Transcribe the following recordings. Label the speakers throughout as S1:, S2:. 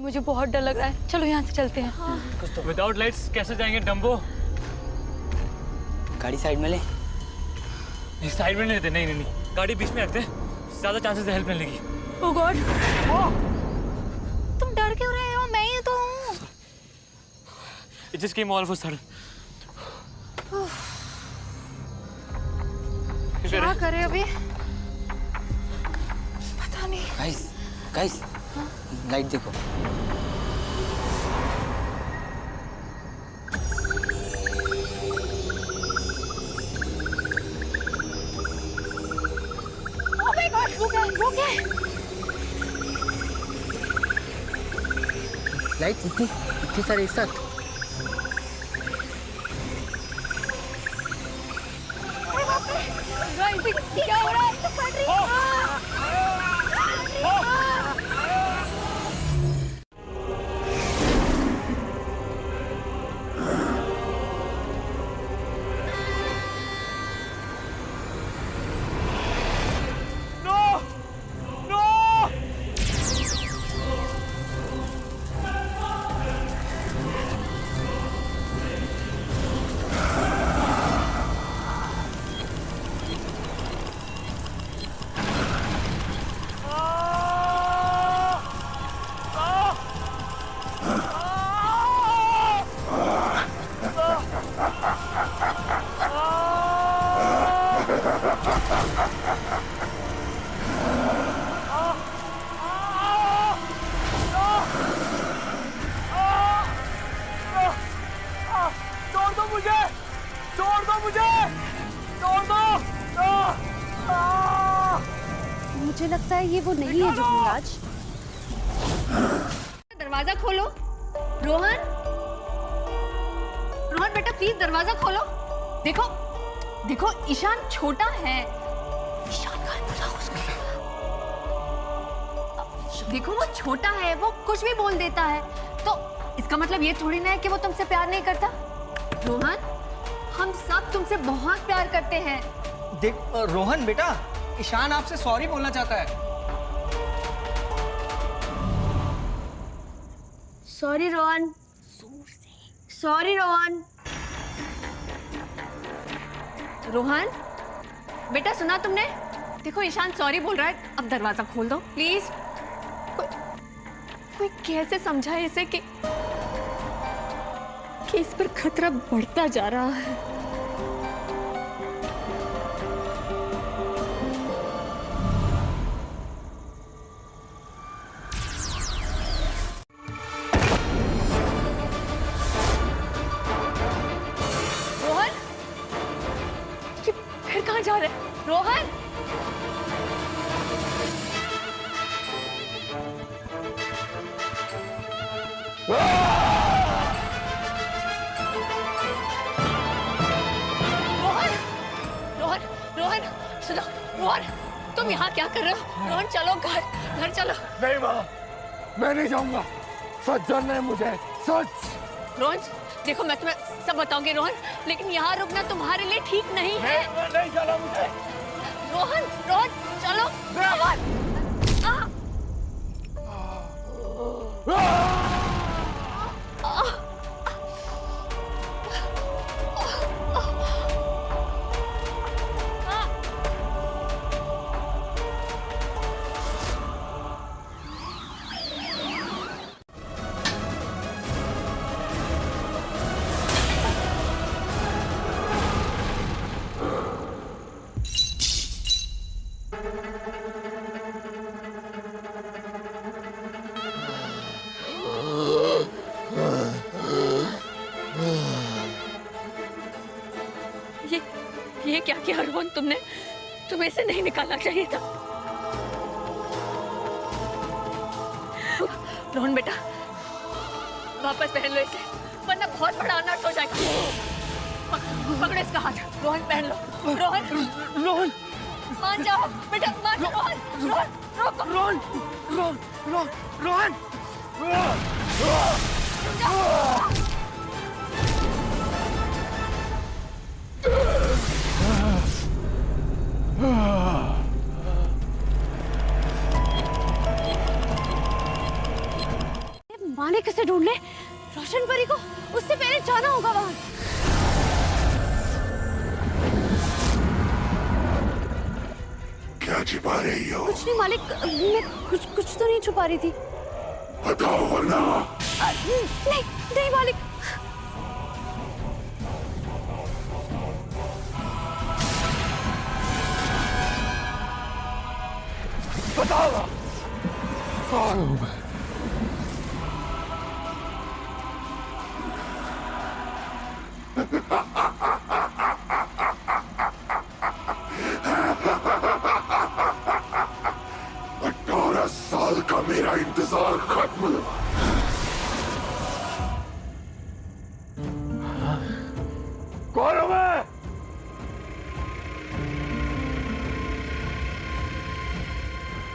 S1: मुझे बहुत डर लग रहा है, चलो यहाँ से चलते हैं। हाँ।
S2: विदाउट लाइट्स कैसे जाएंगे डम्बो?
S3: गाड़ी साइड में ले।
S2: साइड में नहीं लेते, नहीं नहीं नहीं, गाड़ी बीच में रखते हैं, ज्यादा चांसेस हेल्प मिलेगी।
S1: ओह गॉड, तुम डर क्यों रहे हो? मैं ही तो हूँ।
S2: It just came all of a sudden.
S1: क्या करें अभी? पता नहीं।
S3: गाइस, लाइट देखो।
S1: Oh my God, वो क्या है?
S3: लाइट इतनी सारे एक साथ।
S1: क्या हो रहा है? तो फट रही है। मुझे लगता है ये वो नहीं है जो आज। दरवाजा खोलो। रोहन बेटा प्लीज दरवाजा खोलो। देखो ईशान छोटा है। ईशान का बताओ उसको। देखो वो छोटा है, वो कुछ भी बोल देता है, तो इसका मतलब ये थोड़ी ना है कि वो तुमसे प्यार नहीं करता। रोहन, हम सब तुमसे बहुत प्यार करते हैं।
S4: देख रोहन बेटा, ईशान आपसे सॉरी बोलना चाहता है।
S1: सॉरी रोहन। सॉरी रोहन। रोहन बेटा सुना तुमने? देखो ईशान सॉरी बोल रहा है, अब दरवाजा खोल दो प्लीज। कोई कैसे समझाए इसे कि इस पर खतरा बढ़ता जा रहा है। कहाँ जा रहे हैं? रोहन! रोहन सुनो। रोहन तुम यहाँ क्या कर रहे हो? रोहन चलो घर चलो।
S5: नहीं माँ, मैं नहीं जाऊंगा। सच जानना है मुझे, सच।
S1: रोहन देखो मैं तुम्हें सब बताऊंगी रोहन, लेकिन यहाँ रुकना तुम्हारे लिए ठीक नहीं है।
S5: नहीं जाना मुझे।
S1: रोहन चलो। रोहन ये क्या किया रोहन तुमने? तुम्हें इसे नहीं निकालना चाहिए था। रोहन बेटा वापस पहन लो इसे, वरना बहुत बड़ा अनर्थ हो जाएगा। पकड़ो इसका हाथ। रोहन पहन लो। रोहन मान जाओ बेटा, मान जाओ। रोहन तरीके से ढूंढ ले रोशन परी को, उससे पहले जाना होगा वहां।
S5: क्या छिपा रही हो?
S1: कुछ नहीं मालिक, मैं कुछ तो नहीं छुपा रही थी।
S5: बताओ वरना।
S1: नहीं नहीं मालिक।
S5: बताओ। साल का मेरा इंतजार खत्म। कौन हूं मैं?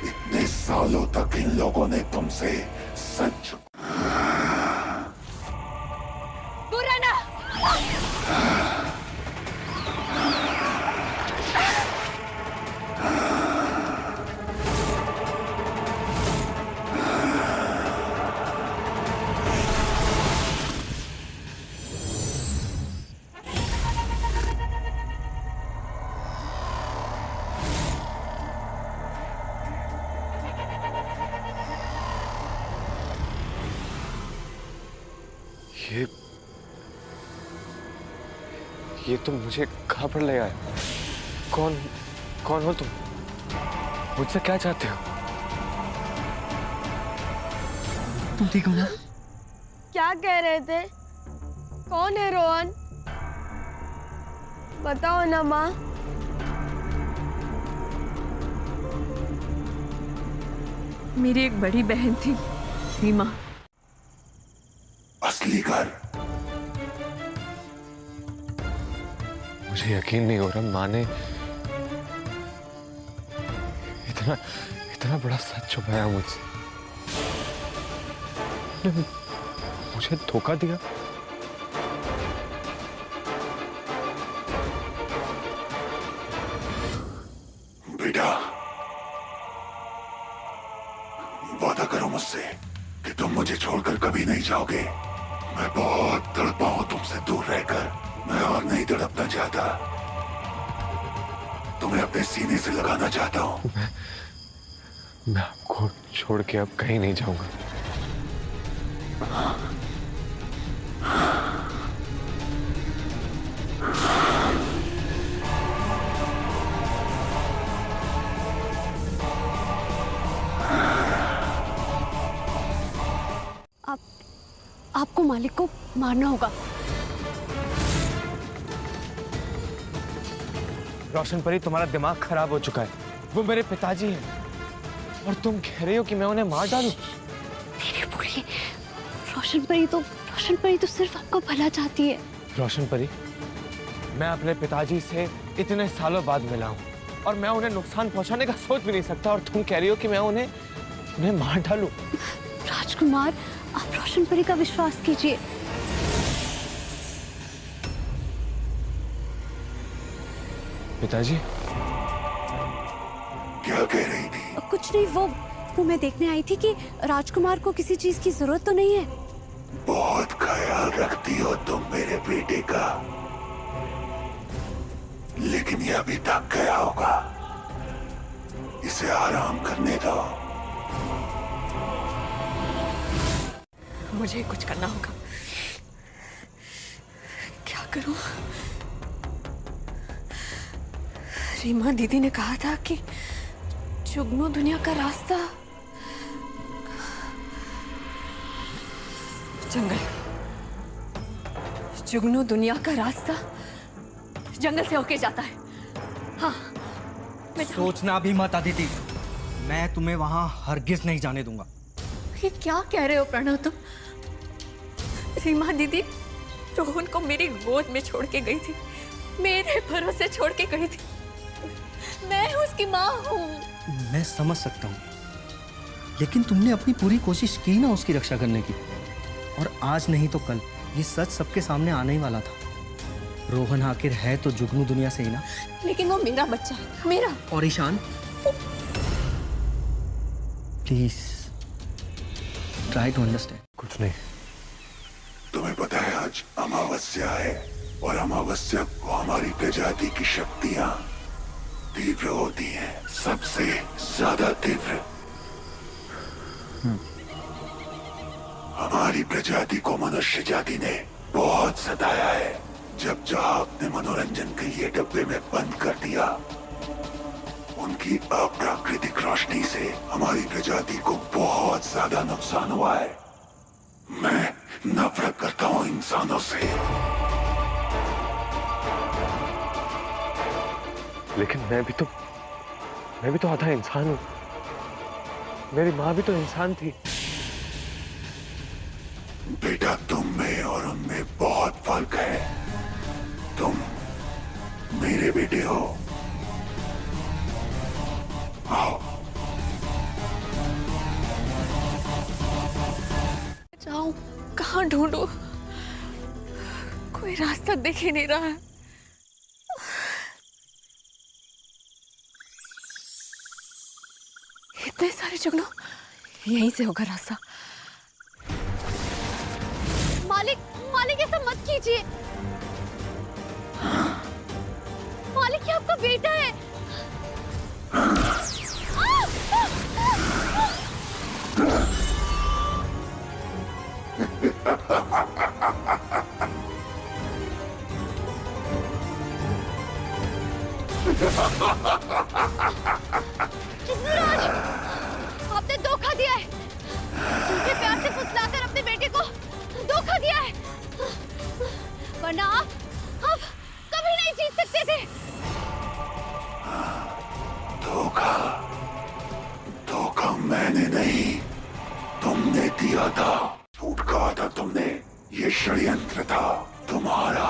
S5: इतने सालों तक इन लोगों ने तुमसे सच
S1: बुरा ना।
S6: ये तुम मुझे कहाँ पर ले आए? कौन हो तुम? मुझसे क्या चाहते हो?
S4: तुम ठीक हो ना?
S7: क्या कह रहे थे? कौन है रोहन? बताओ ना माँ।
S1: मेरी एक बड़ी बहन थी रीमा।
S5: असली घर।
S6: मुझे यकीन नहीं हो रहा माँ ने इतना बड़ा सच छुपाया मुझसे। मुझे धोखा दिया।
S5: बेटा, वादा करो मुझसे कि तुम मुझे छोड़कर कभी नहीं जाओगे। मैं बहुत तड़पा हूं तुमसे दूर रहकर। मैं और नहीं तड़पना चाहता। तुम्हें अपने सीने से लगाना चाहता हूं।
S6: मैं आपको छोड़ के अब कहीं नहीं जाऊंगा।
S1: आपको मालिक को मारना होगा।
S6: रोशन परी, तुम्हारा दिमाग खराब हो चुका है। वो मेरे पिताजी हैं और तुम कह रही हो कि मैं उन्हें मार डालूं?
S1: धीरे बोलिए। रोशन परी तो सिर्फ आपका भला चाहती है।
S6: रोशन परी, मैं अपने पिताजी से इतने सालों बाद मिला हूं और मैं उन्हें नुकसान पहुंचाने का सोच भी नहीं सकता, और तुम कह रही हो कि मैं उन्हें मार डालूं?
S1: राजकुमार, आप रोशन परी का विश्वास कीजिए।
S6: पिताजी?
S5: क्या कह रही थी?
S1: कुछ नहीं, वो मैं देखने आई थी कि राजकुमार को किसी चीज की जरूरत तो नहीं है।
S5: बहुत ख्याल रखती हो तुम मेरे बेटे का, लेकिन ये अभी थक गया होगा। इसे आराम करने दो।
S1: मुझे कुछ करना होगा। क्या करूं? रीमा दीदी ने कहा था कि जुगनू दुनिया का रास्ता जंगल। जुगनू दुनिया का रास्ता जंगल से होके जाता है। हाँ, मैं
S4: सोचना भी मत अदिति, मैं तुम्हें वहां हरगिज नहीं जाने दूंगा।
S1: ये क्या कह रहे हो प्रणव तुम? रीमा दीदी रोहन को मेरी गोद में छोड़ के गई थी, मेरे भरोसे छोड़ के गई थी। मैं उसकी माँ हूँ।
S4: मैं समझ सकता हूँ, लेकिन तुमने अपनी पूरी कोशिश की ना उसकी रक्षा करने की, और आज नहीं तो कल ये सच सबके सामने आने ही वाला था। रोहन आखिर है तो जुगनू दुनिया से ही ना।
S1: लेकिन वो मेरा बच्चा है, मेरा।
S4: और Ishaan, please try to understand.
S6: कुछ नहीं।
S5: तुम्हें पता है आज अमावस्या है और अमावस्या को हमारी प्रजाति की शक्तियां तीव्र होती हैं, सबसे ज्यादा तीव्र। हमारी प्रजाति को मनुष्य जाति ने बहुत सताया है। जब जहां अपने मनोरंजन के लिए डब्बे में बंद कर दिया, उनकी अप्राकृतिक रोशनी से हमारी प्रजाति को बहुत ज्यादा नुकसान हुआ है। मैं नफरत करता हूं इंसानों से।
S6: लेकिन मैं भी तो आधा इंसान हूं। मेरी माँ भी तो इंसान थी।
S5: बेटा, तुम में और उनमें बहुत फर्क है। तुम मेरे बेटे हो। आओ।
S1: जाऊं कहाँ ढूंढूं? कोई रास्ता दिख ही नहीं रहा है। इतने सारे जुगनू, यहीं से होगा रास्ता। मालिक ऐसा मत कीजिए। मालिक, ये आपका बेटा है। चित्तूराज, आपने धोखा दिया है। झूठे प्यार से फुसलाकर अपने बेटे को धोखा दिया है, वरना आप कभी नहीं जीत सकते थे।
S5: धोखा मैंने नहीं, तुमने दिया था। झूठ कहा था तुमने। ये षड्यंत्र था तुम्हारा।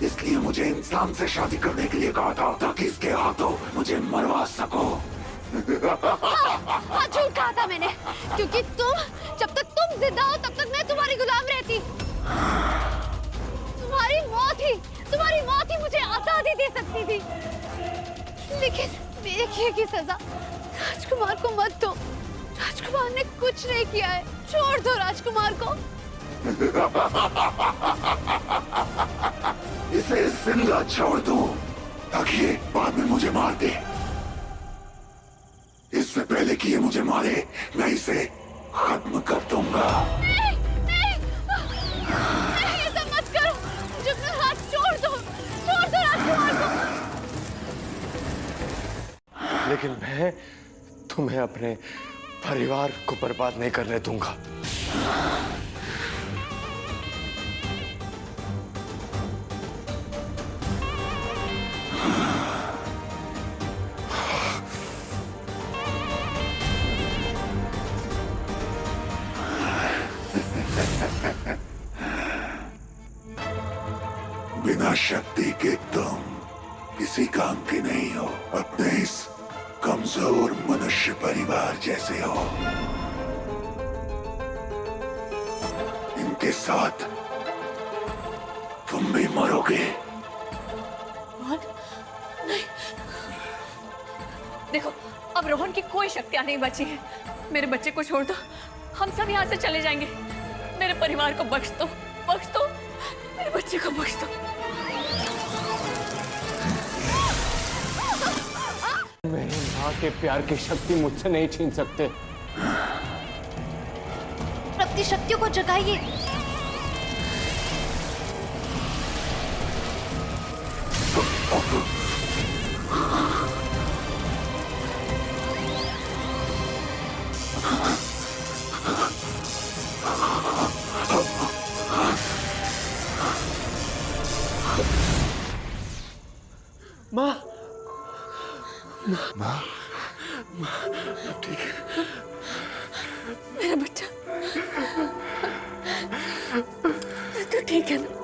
S5: इसलिए मुझे इंसान से शादी करने के लिए कहा था, ताकि इसके हाथों मुझे मरवा सको।
S1: हाँ, झूठ कहा था मैंने, क्योंकि जब तक तुम जिंदा हो तब तक मैं तुम्हारी गुलाम रहती। तुम्हारी मौत ही मुझे आजादी दे सकती थी। लेकिन मेरे किए की सजा राजकुमार को मत दो। राजकुमार ने कुछ नहीं किया है, छोड़ दो राजकुमार को।
S5: इसे जिंदा छोड़ दूं, ताकि ये बाद में मुझे मार दे। इससे पहले कि ये मुझे मारे, मैं इसे खत्म कर दूंगा।
S1: नहीं, ऐसा मत करो। जुगनू, हाथ छोड़ दो राजकुमार को।
S6: लेकिन मैं तुम्हें अपने परिवार को बर्बाद नहीं करने दूंगा।
S5: बिना शक्ति के तुम किसी काम के नहीं हो। अपने इस कमजोर मनुष्य परिवार जैसे हो। इनके साथ तुम भी मरोगे।
S1: नहीं, देखो, अब रोहन की कोई शक्तियां नहीं बची है। मेरे बच्चे को छोड़ दो, हम सब यहाँ से चले जाएंगे। मेरे परिवार को बख्श दो, मेरे बच्चे को बख्श दो।
S6: मेरी माँ के प्यार की शक्ति मुझसे नहीं छीन सकते।
S1: अपनी शक्तियों को जगाइए।
S6: माँ,
S5: ठीक है।
S1: मेरा बच्चा, तू ठीक है ना?